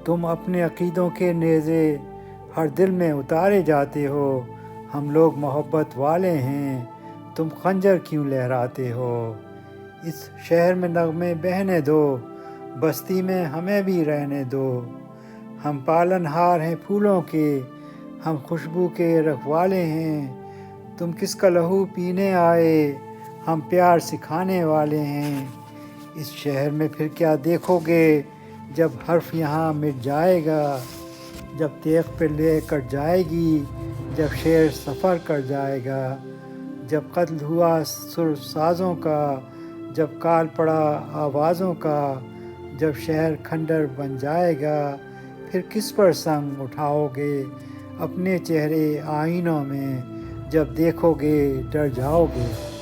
تم اپنے عقیدوں کے نیزے ہر دل میں اتارے جاتے ہو، ہم لوگ محبت والے ہیں، تم خنجر کیوں لہراتے ہو؟ اس شہر میں نغمے بہنے دو، بستی میں ہمیں بھی رہنے دو، ہم پالن ہار ہیں پھولوں کے، ہم خوشبو کے رکھوالے ہیں، تم کس کا لہو پینے آئے، ہم پیار سکھانے والے ہیں۔ اس شہر میں پھر کیا دیکھو گے جب حرف یہاں مٹ جائے گا، جب تیغ پہ لے کٹ جائے گی، جب شعر سفر کر جائے گا، جب قتل ہوا سر سازوں کا، جب کال پڑا آوازوں کا، جب شہر کھنڈر بن جائے گا، پھر کس پر سنگ اٹھاؤ گے اپنے چہرے آئینوں میں، جب دیکھو گے ڈر جاؤ گے۔